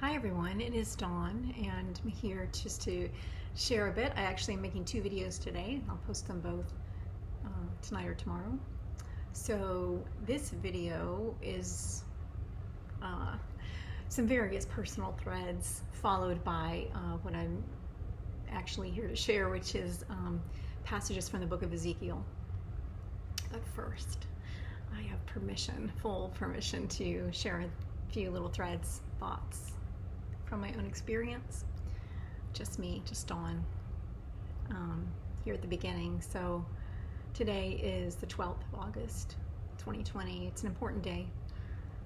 Hi everyone, it is Dawn and I'm here just to share a bit. I actually am making two videos today. I'll post them both tonight or tomorrow. So this video is some various personal threads followed by what I'm actually here to share, which is passages from the book of Ezekiel. But first, I have permission, full permission, to share a few little threads, thoughts from my own experience. Just me, just Dawn, here at the beginning. So today is the 12th of August, 2020. It's an important day.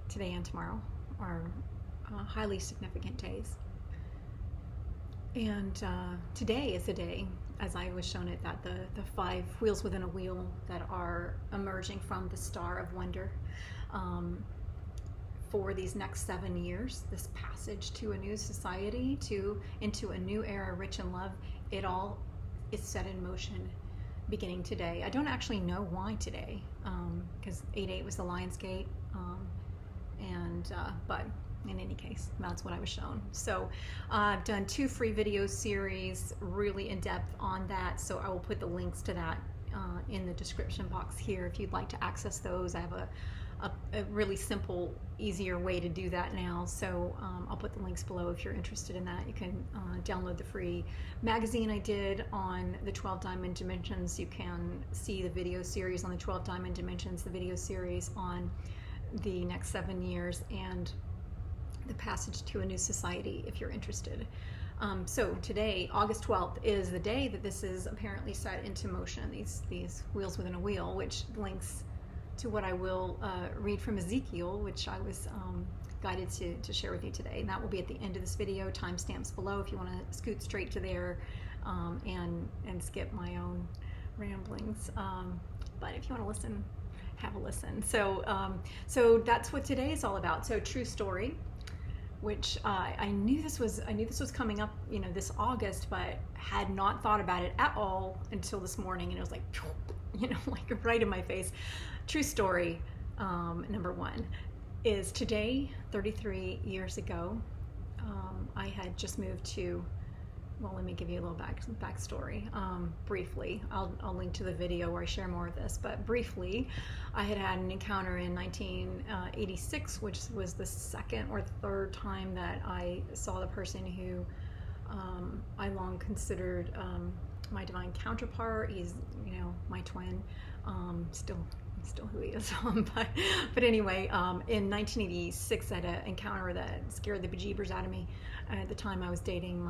Today and tomorrow are highly significant days. And today is the day, as I was shown it, that the five wheels within a wheel that are emerging from the Star of Wonder for these next 7 years, this passage to a new society, into a new era rich in love, it all is set in motion beginning today. I don't actually know why today, because 8/8 was the Lion's Gate, but in any case, that's what I was shown. So I've done two free video series, really in depth on that, so I will put the links to that in the description box here if you'd like to access those. I have a really simple, easier way to do that now, so I'll put the links below if you're interested in that. You can download the free magazine I did on the 12 diamond dimensions. You can see the video series on the 12 diamond dimensions, the video series on the next 7 years, and the passage to a new society if you're interested. So today, August 12th, is the day that this is apparently set into motion, these wheels within a wheel, which links to what I will read from Ezekiel, which I was guided to share with you today. And that will be at the end of this video, timestamps below if you want to scoot straight to there and skip my own ramblings. But if you want to listen, have a listen. So that's what today is all about. So true story, which I knew this was coming up, this August, but had not thought about it at all until this morning, and it was like, like right in my face. True story, number one, is today, 33 years ago, I had just moved to, well, let me give you a little backstory. Briefly, I'll link to the video where I share more of this, but briefly, I had an encounter in 1986, which was the second or third time that I saw the person who I long considered my divine counterpart. He's, my twin, still who he is. But anyway, in 1986, I had an encounter that scared the bejeebers out of me. At the time, I was dating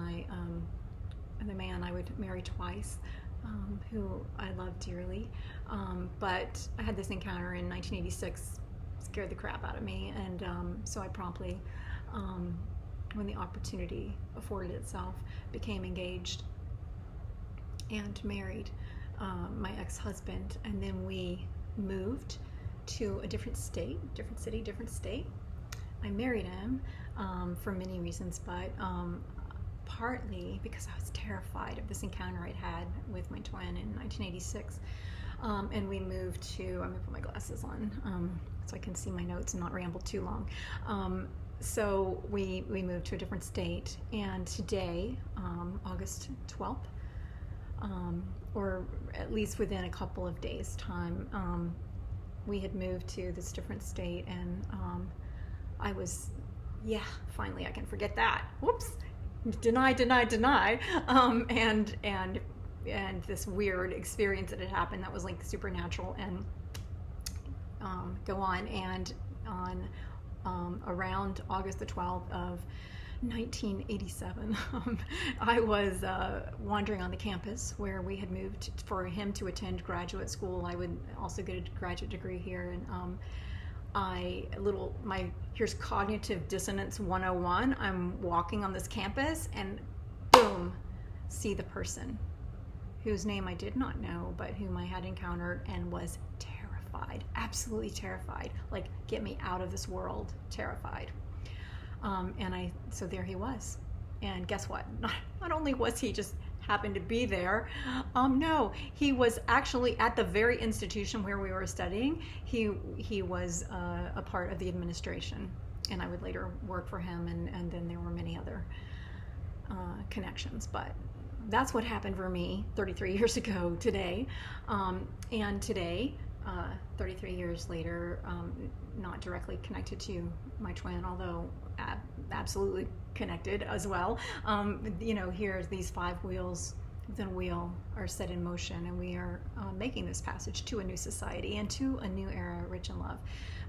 the man I would marry twice, who I love dearly. But I had this encounter in 1986, scared the crap out of me, and so I promptly, when the opportunity afforded itself, became engaged and married my ex-husband, and then we moved to a different state, different city, different state. I married him for many reasons, but partly because I was terrified of this encounter I'd had with my twin in 1986. And we moved to, I'm gonna put my glasses on so I can see my notes and not ramble too long. So we moved to a different state, and today, August 12th, or at least within a couple of days' time, we had moved to this different state, and I was, finally I can forget that. Whoops, deny, and this weird experience that had happened that was like supernatural, and go on, and on around August the 12th of 1987, I was wandering on the campus where we had moved for him to attend graduate school. I would also get a graduate degree here, and here's cognitive dissonance 101. I'm walking on this campus, and boom, see the person whose name I did not know, but whom I had encountered, and was terrified, absolutely terrified, like, get me out of this world, terrified. So there he was, and guess what? Not only was he just happened to be there, no, he was actually at the very institution where we were studying. He was a part of the administration, and I would later work for him, and then there were many other connections. But that's what happened for me 33 years ago today. And today, 33 years later, not directly connected to my twin, although absolutely connected as well. Here's these 5 wheels within a wheel are set in motion, and we are making this passage to a new society and to a new era rich in love.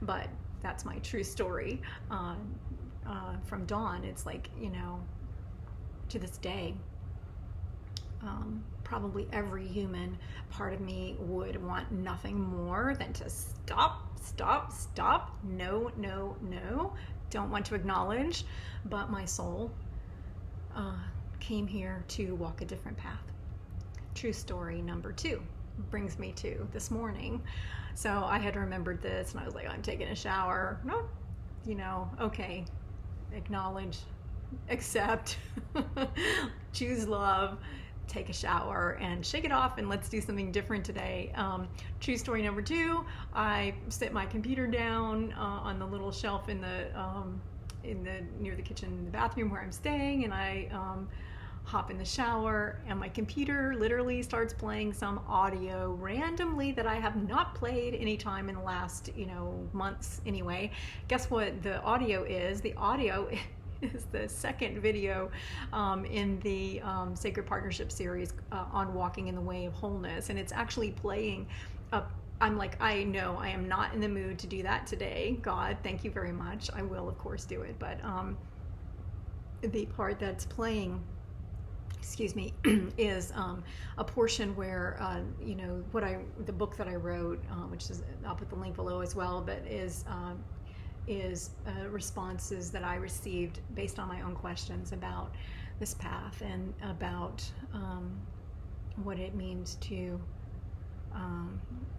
But that's my true story. From dawn, it's like, to this day, probably every human part of me would want nothing more than to stop. No, don't want to acknowledge. But my soul came here to walk a different path. True story number 2 brings me to this morning. So I had remembered this, and I was like, I'm taking a shower. No, okay, acknowledge, accept, choose love, take a shower, and shake it off, and let's do something different today. True story number 2, I sit my computer down on the little shelf in the near the kitchen in the bathroom where I'm staying, and I hop in the shower, and my computer literally starts playing some audio randomly that I have not played any time in the last months anyway. Guess what the audio is? The audio is the second video in the Sacred Partnership series on walking in the way of wholeness, and it's actually playing up. I'm like, I know I am not in the mood to do that today. God, thank you very much. I will, of course, do it. But the part that's playing, is a portion where, the book that I wrote, which is, I'll put the link below as well, but is responses that I received based on my own questions about this path, and about what it means to,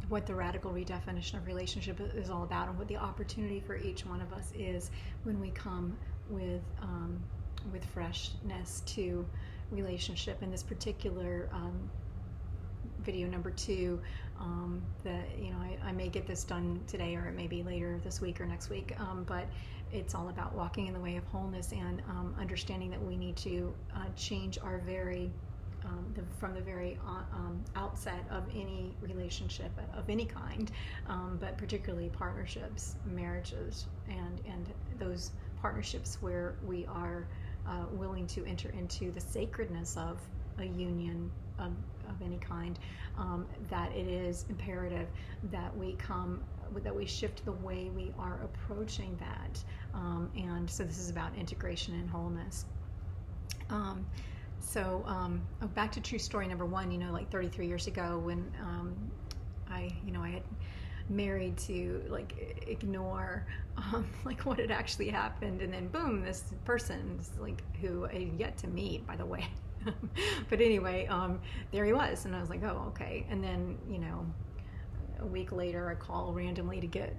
what the radical redefinition of relationship is all about, and what the opportunity for each one of us is when we come with freshness to relationship. In this particular video number 2, I may get this done today, or it may be later this week or next week, but it's all about walking in the way of wholeness, and understanding that we need to change our from the very outset of any relationship of any kind, but particularly partnerships, marriages, and those partnerships where we are willing to enter into the sacredness of a union of any kind, that it is imperative that we shift the way we are approaching that, and so this is about integration and wholeness. Back to true story number 1. Like 33 years ago, when I had married to ignore what had actually happened, and then boom, this person who I had yet to meet, by the way. But anyway, there he was, and I was like, oh, okay. And then a week later, I call randomly to get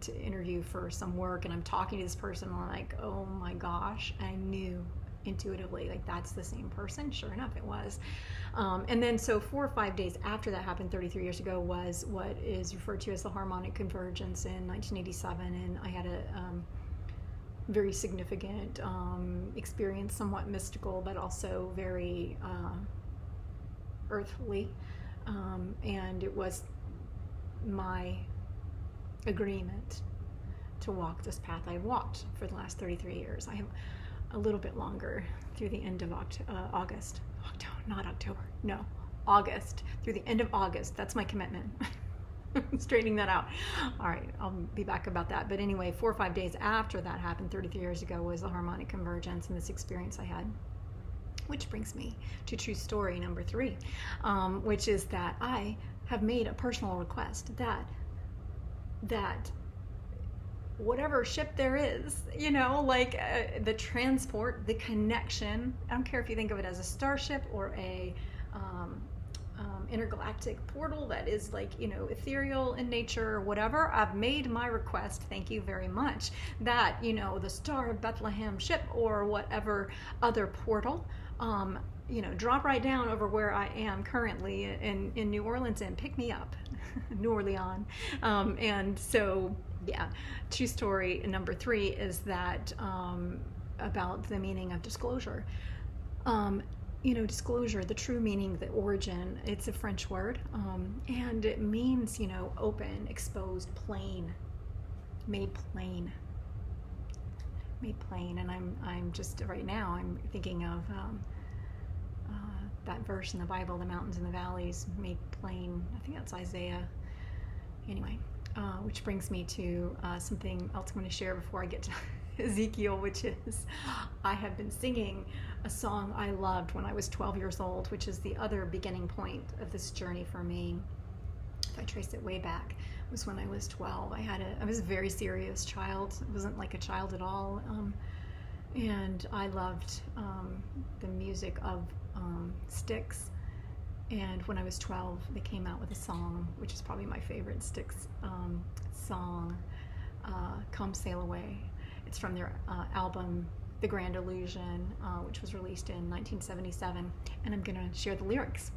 to interview for some work, and I'm talking to this person, and I'm like, oh my gosh, I knew intuitively that's the same person. Sure enough, it was. And then so 4 or 5 days after that happened 33 years ago was what is referred to as the Harmonic Convergence in 1987, and I had a very significant experience, somewhat mystical, but also very earthly, and it was my agreement to walk this path I've walked for the last 33 years. I have a little bit longer through the end of August, not October, no, August, through the end of August. That's my commitment. Straightening that out. All right, I'll be back about that. But anyway, 4 or 5 days after that happened, 33 years ago, was the Harmonic Convergence and this experience I had. Which brings me to true story number 3, which is that I have made a personal request that whatever ship there is, the transport, the connection, I don't care if you think of it as a starship or a intergalactic portal that is ethereal in nature or whatever. I've made my request, thank you very much, that the Star of Bethlehem ship or whatever other portal drop right down over where I am currently in New Orleans and pick me up. New Orleans. And so Yeah, true story number 3 is that about the meaning of disclosure. Um, disclosure, the true meaning, the origin, it's a French word, and it means, open, exposed, plain, made plain, made plain. And I'm just right now, I'm thinking of that verse in the Bible, the mountains and the valleys made plain. I think that's Isaiah. Anyway, which brings me to something else I'm going to share before I get to Ezekiel, which is I have been singing a song I loved when I was 12 years old, which is the other beginning point of this journey for me. If I trace it way back, it was when I was 12. I was a very serious child. I wasn't like a child at all. And I loved the music of Styx. And when I was 12, they came out with a song, which is probably my favorite Styx song, Come Sail Away. It's from their album, The Grand Illusion, which was released in 1977. And I'm going to share the lyrics.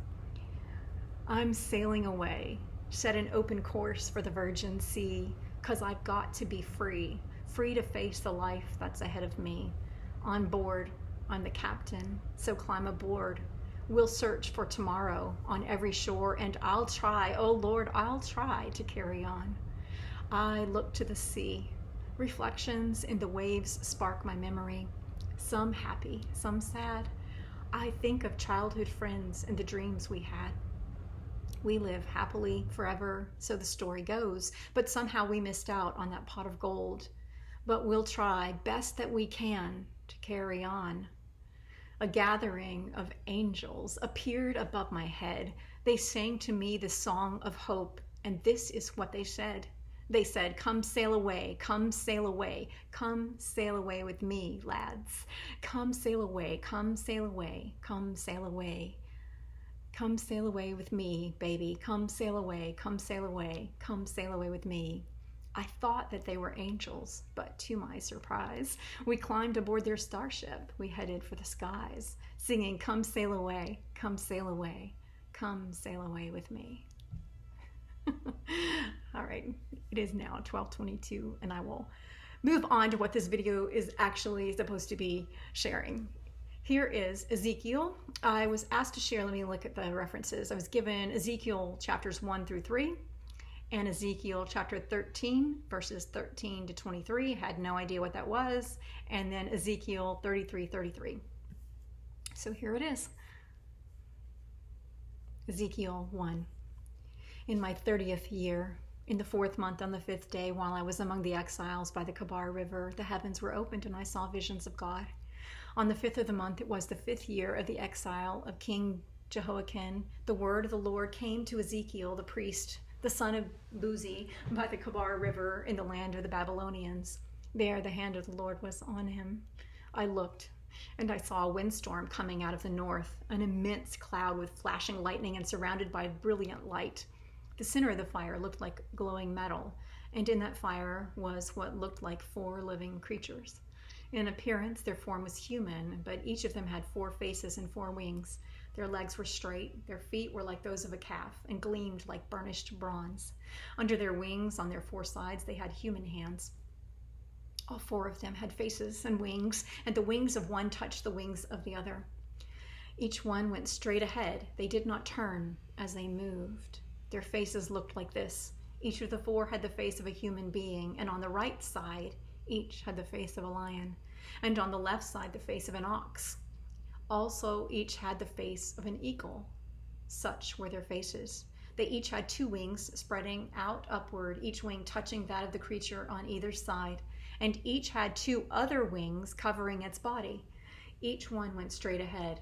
I'm sailing away, set an open course for the virgin sea, 'cause I've got to be free to face the life that's ahead of me. On board, I'm the captain, so climb aboard. We'll search for tomorrow on every shore, and I'll try, oh Lord, I'll try to carry on. I look to the sea. Reflections in the waves spark my memory. Some happy, some sad. I think of childhood friends and the dreams we had. We live happily forever, so the story goes, but somehow we missed out on that pot of gold. But we'll try best that we can to carry on. A gathering of angels appeared above my head. They sang to me the song of hope, and this is what they said. They said, come sail away, come sail away, come sail away with me, lads. Come sail away, come sail away, come sail away. Come sail away with me, baby. Come sail away, come sail away, come sail away with me. I thought that they were angels, but to my surprise, we climbed aboard their starship. We headed for the skies, singing, come sail away, come sail away, come sail away with me. All right, it is now 12:22, and I will move on to what this video is actually supposed to be sharing. Here is Ezekiel. I was asked to share, let me look at the references. I was given Ezekiel chapters 1 through 3 and Ezekiel chapter 13, verses 13 to 23. Had no idea what that was. And then Ezekiel 33:33. So here it is. Ezekiel 1. In my 30th year, in the 4th month on the 5th day, while I was among the exiles by the Kabar River, the heavens were opened and I saw visions of God. On the 5th of the month, it was the 5th year of the exile of King Jehoiakim. The word of the Lord came to Ezekiel, the priest, the son of Buzi, by the Kabar River in the land of the Babylonians. There the hand of the Lord was on him. I looked, and I saw a windstorm coming out of the north, an immense cloud with flashing lightning and surrounded by brilliant light. The center of the fire looked like glowing metal, and in that fire was what looked like 4 living creatures. In appearance, their form was human, but each of them had 4 faces and 4 wings. Their legs were straight, their feet were like those of a calf, and gleamed like burnished bronze. Under their wings, on their 4 sides, they had human hands. All 4 of them had faces and wings, and the wings of one touched the wings of the other. Each one went straight ahead. They did not turn as they moved. Their faces looked like this. Each of the 4 had the face of a human being, and on the right side, each had the face of a lion, and on the left side, the face of an ox. Also, each had the face of an eagle. Such were their faces. They each had 2 wings spreading out upward, each wing touching that of the creature on either side, and each had 2 other wings covering its body. Each one went straight ahead.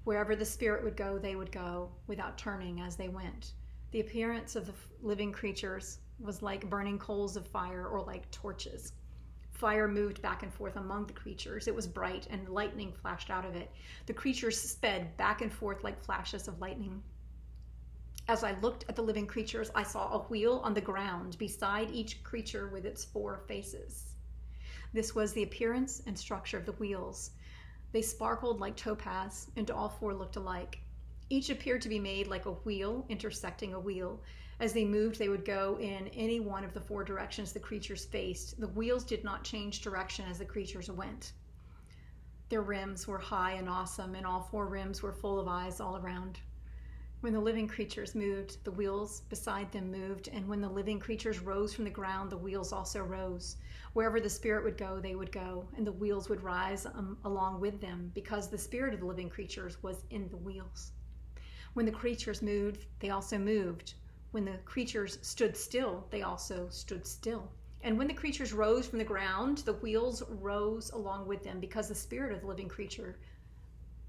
Wherever the spirit would go, they would go, without turning as they went. The appearance of the living creatures was like burning coals of fire or like torches. Fire moved back and forth among the creatures. It was bright, and lightning flashed out of it. The creatures sped back and forth like flashes of lightning. As I looked at the living creatures, I saw a wheel on the ground beside each creature with its 4 faces. This was the appearance and structure of the wheels. They sparkled like topaz, and all 4 looked alike. Each appeared to be made like a wheel intersecting a wheel, As they moved, they would go in any one of the 4 directions the creatures faced. The wheels did not change direction as the creatures went. Their rims were high and awesome, and all 4 rims were full of eyes all around. When the living creatures moved, the wheels beside them moved, and when the living creatures rose from the ground, the wheels also rose. Wherever the spirit would go, they would go, and the wheels would rise along with them, because the spirit of the living creatures was in the wheels. When the creatures moved, they also moved. When the creatures stood still, they also stood still. And when the creatures rose from the ground, the wheels rose along with them, because the spirit of the living creature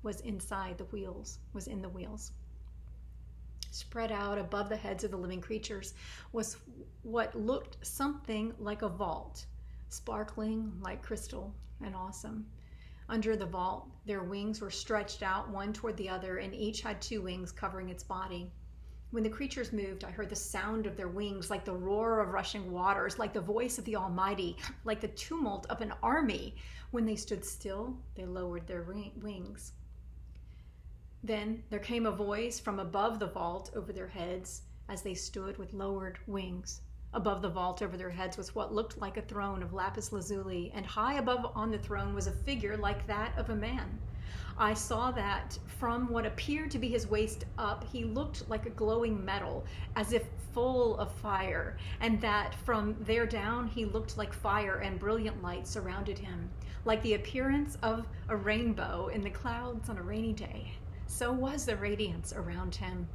was inside the wheels, was in the wheels. Spread out above the heads of the living creatures was what looked something like a vault, sparkling like crystal and awesome. Under the vault, their wings were stretched out one toward the other, and each had 2 wings covering its body. When the creatures moved, I heard the sound of their wings, like the roar of rushing waters, like the voice of the Almighty, like the tumult of an army. When they stood still, they lowered their wings. Then there came a voice from above the vault over their heads as they stood with lowered wings. Above the vault over their heads was what looked like a throne of lapis lazuli, and high above on the throne was a figure like that of a man. I saw that from what appeared to be his waist up, he looked like a glowing metal, as if full of fire, and that from there down he looked like fire, and brilliant light surrounded him, like the appearance of a rainbow in the clouds on a rainy day. So was the radiance around him.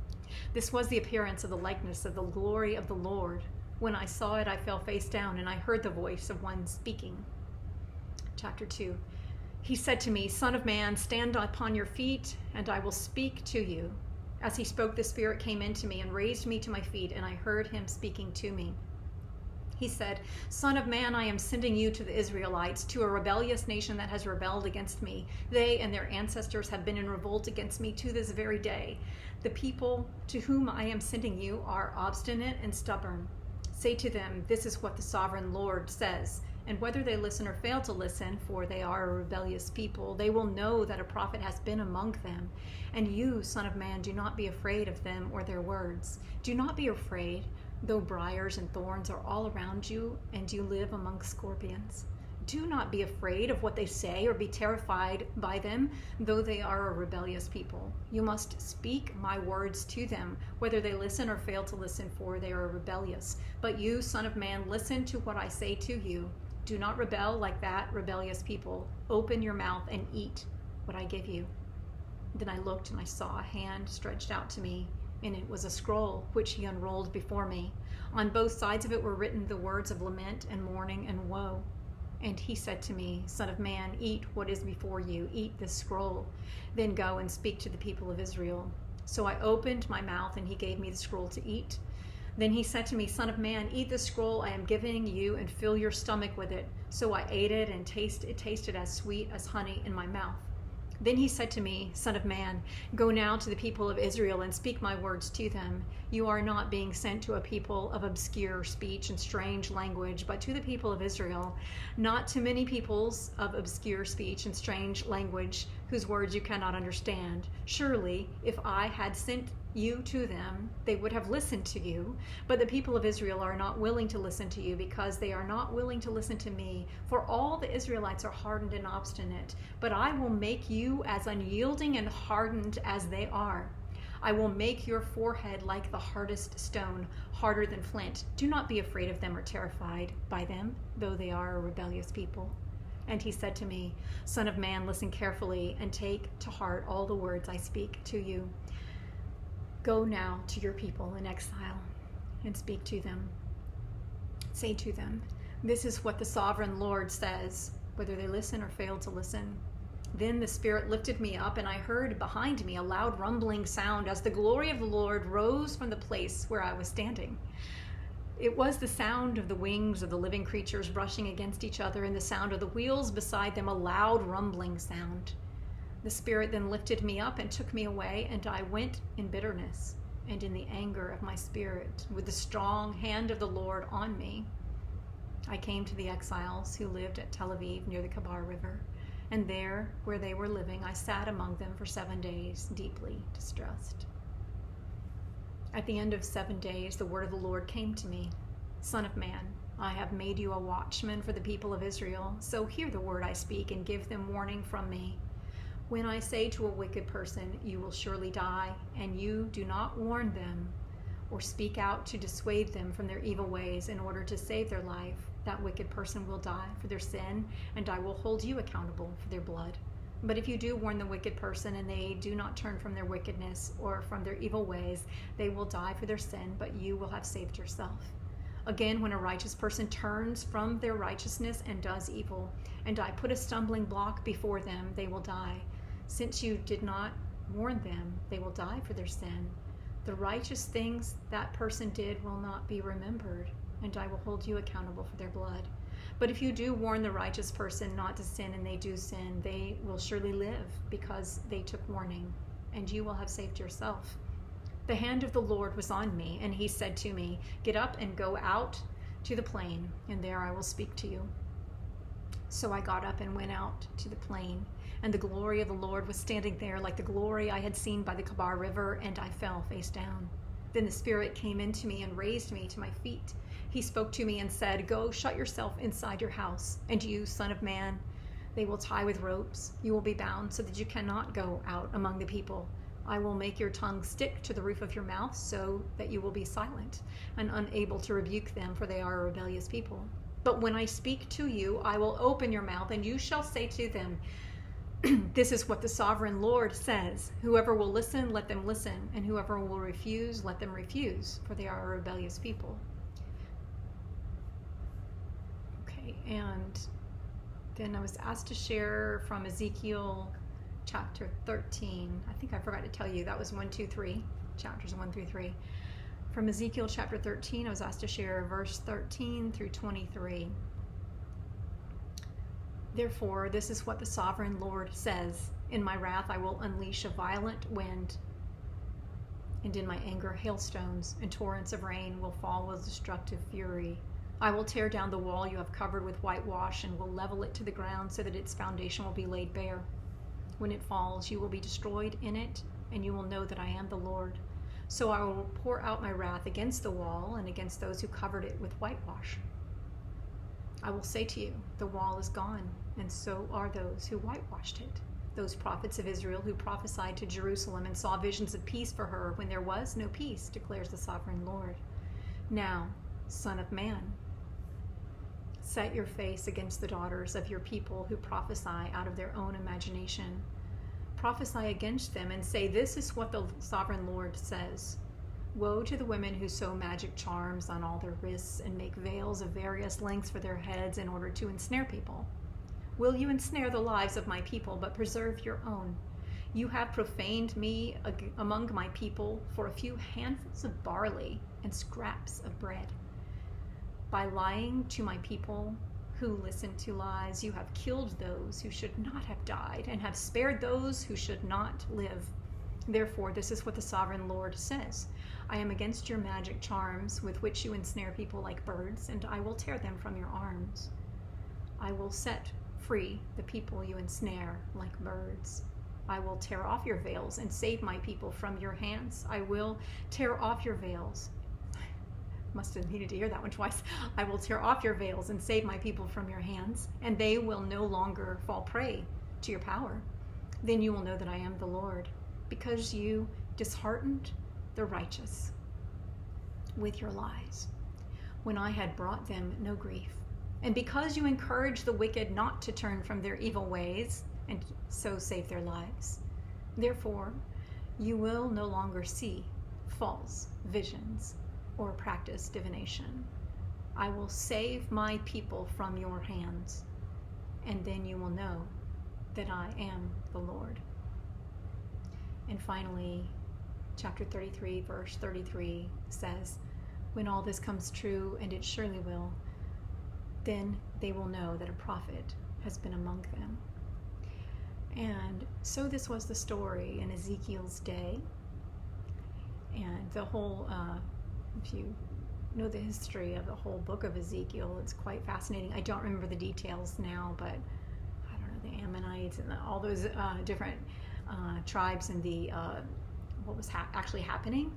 This was the appearance of the likeness of the glory of the Lord. When I saw it, I fell face down, and I heard the voice of one speaking. Chapter 2. He said to me, "Son of man, stand upon your feet, and I will speak to you." As he spoke, the Spirit came into me and raised me to my feet, and I heard him speaking to me. He said, "Son of man, I am sending you to the Israelites, to a rebellious nation that has rebelled against me. They and their ancestors have been in revolt against me to this very day. The people to whom I am sending you are obstinate and stubborn. Say to them, this is what the sovereign Lord says. And whether they listen or fail to listen, for they are a rebellious people, they will know that a prophet has been among them. And you, son of man, do not be afraid of them or their words. Do not be afraid, though briars and thorns are all around you, and you live among scorpions. Do not be afraid of what they say or be terrified by them, though they are a rebellious people. You must speak my words to them, whether they listen or fail to listen, for they are rebellious. But you, son of man, listen to what I say to you. Do not rebel like that rebellious people. Open your mouth and eat what I give you." Then I looked, and I saw a hand stretched out to me, and it was a scroll which he unrolled before me. On both sides of it were written the words of lament and mourning and woe. And he said to me, "Son of man, eat what is before you, eat this scroll. Then go and speak to the people of Israel." So I opened my mouth, and he gave me the scroll to eat. Then he said to me, "Son of man, eat the scroll I am giving you, and fill your stomach with it." So I ate it, and it tasted as sweet as honey in my mouth. Then he said to me, "Son of man, go now to the people of Israel and speak my words to them. You are not being sent to a people of obscure speech and strange language, but to the people of Israel, not to many peoples of obscure speech and strange language, whose words you cannot understand. Surely, if I had sent you to them, they would have listened to you. But the people of Israel are not willing to listen to you, because they are not willing to listen to me. For all the Israelites are hardened and obstinate, but I will make you as unyielding and hardened as they are. I will make your forehead like the hardest stone, harder than flint. Do not be afraid of them or terrified by them, though they are a rebellious people." And he said to me, "Son of man, listen carefully and take to heart all the words I speak to you. Go now to your people in exile and speak to them. Say to them, this is what the sovereign Lord says, whether they listen or fail to listen." Then the Spirit lifted me up, and I heard behind me a loud rumbling sound as the glory of the Lord rose from the place where I was standing. It was the sound of the wings of the living creatures brushing against each other, and the sound of the wheels beside them, a loud rumbling sound. The Spirit then lifted me up and took me away, and I went in bitterness and in the anger of my spirit, with the strong hand of the Lord on me. I came to the exiles who lived at Tel Aviv near the Kabar River, and there, where they were living, I sat among them for 7 days, deeply distressed. At the end of 7 days, the word of the Lord came to me. Son of man, I have made you a watchman for the people of Israel. So hear the word I speak and give them warning from me. When I say to a wicked person, you will surely die, and you do not warn them or speak out to dissuade them from their evil ways in order to save their life, that wicked person will die for their sin, and I will hold you accountable for their blood. But if you do warn the wicked person and they do not turn from their wickedness or from their evil ways, they will die for their sin, but you will have saved yourself. Again, when a righteous person turns from their righteousness and does evil, and I put a stumbling block before them, they will die. Since you did not warn them, they will die for their sin. The righteous things that person did will not be remembered, and I will hold you accountable for their blood. But if you do warn the righteous person not to sin and they do sin, they will surely live because they took warning, and you will have saved yourself. The hand of the Lord was on me, and he said to me, get up and go out to the plain, and there I will speak to you. So I got up and went out to the plain, and the glory of the Lord was standing there like the glory I had seen by the Kabar River, and I fell face down. Then the Spirit came into me and raised me to my feet. He spoke to me and said, go shut yourself inside your house, and you, son of man, they will tie with ropes. You will be bound so that you cannot go out among the people. I will make your tongue stick to the roof of your mouth so that you will be silent and unable to rebuke them, for they are a rebellious people. But when I speak to you, I will open your mouth, and you shall say to them, this is what the sovereign Lord says. Whoever will listen, let them listen, and whoever will refuse, let them refuse, for they are a rebellious people. Okay, and then I was asked to share from Ezekiel Chapter 13. I think I forgot to tell you that was 1, 2, 3, chapters 1 through 3. From Ezekiel chapter 13, I was asked to share verse 13 through 23. Therefore, this is what the sovereign Lord says. In my wrath I will unleash a violent wind, and in my anger hailstones and torrents of rain will fall with destructive fury. I will tear down the wall you have covered with whitewash and will level it to the ground so that its foundation will be laid bare. When it falls, you will be destroyed in it, and you will know that I am the Lord. So I will pour out my wrath against the wall and against those who covered it with whitewash. I will say to you, the wall is gone, and so are those who whitewashed it. Those prophets of Israel who prophesied to Jerusalem and saw visions of peace for her when there was no peace, declares the sovereign Lord. Now, son of man, set your face against the daughters of your people who prophesy out of their own imagination. Prophesy against them and say, this is what the sovereign Lord says. Woe to the women who sew magic charms on all their wrists and make veils of various lengths for their heads in order to ensnare people. Will you ensnare the lives of my people, but preserve your own? You have profaned me among my people for a few handfuls of barley and scraps of bread. By lying to my people who listen to lies, you have killed those who should not have died and have spared those who should not live. Therefore, this is what the sovereign Lord says. I am against your magic charms with which you ensnare people like birds, and I will tear them from your arms. I will set free the people you ensnare like birds. I will tear off your veils and save my people from your hands. I will tear off your veils. Must have needed to hear that one twice. I will tear off your veils and save my people from your hands, and they will no longer fall prey to your power. Then you will know that I am the Lord, because you disheartened the righteous with your lies, when I had brought them no grief. And because you encourage the wicked not to turn from their evil ways and so save their lives. Therefore, you will no longer see false visions or practice divination. I will save my people from your hands, and then you will know that I am the Lord. And finally, chapter 33, verse 33 says, when all this comes true, and it surely will, then they will know that a prophet has been among them. And so this was the story in Ezekiel's day. And the whole, if you know the history of the whole book of Ezekiel, it's quite fascinating. I don't remember the details now, but I don't know, the Ammonites and all those different tribes and the what was actually happening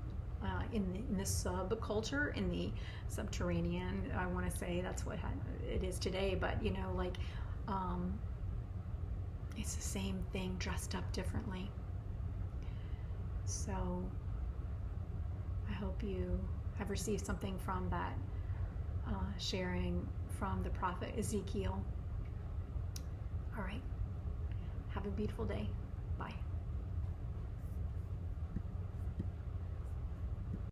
in the subculture, in the subterranean. I want to say that's what it is today, but you know, like it's the same thing dressed up differently. So I hope you have received something from that sharing from the prophet Ezekiel. All right, have a beautiful day.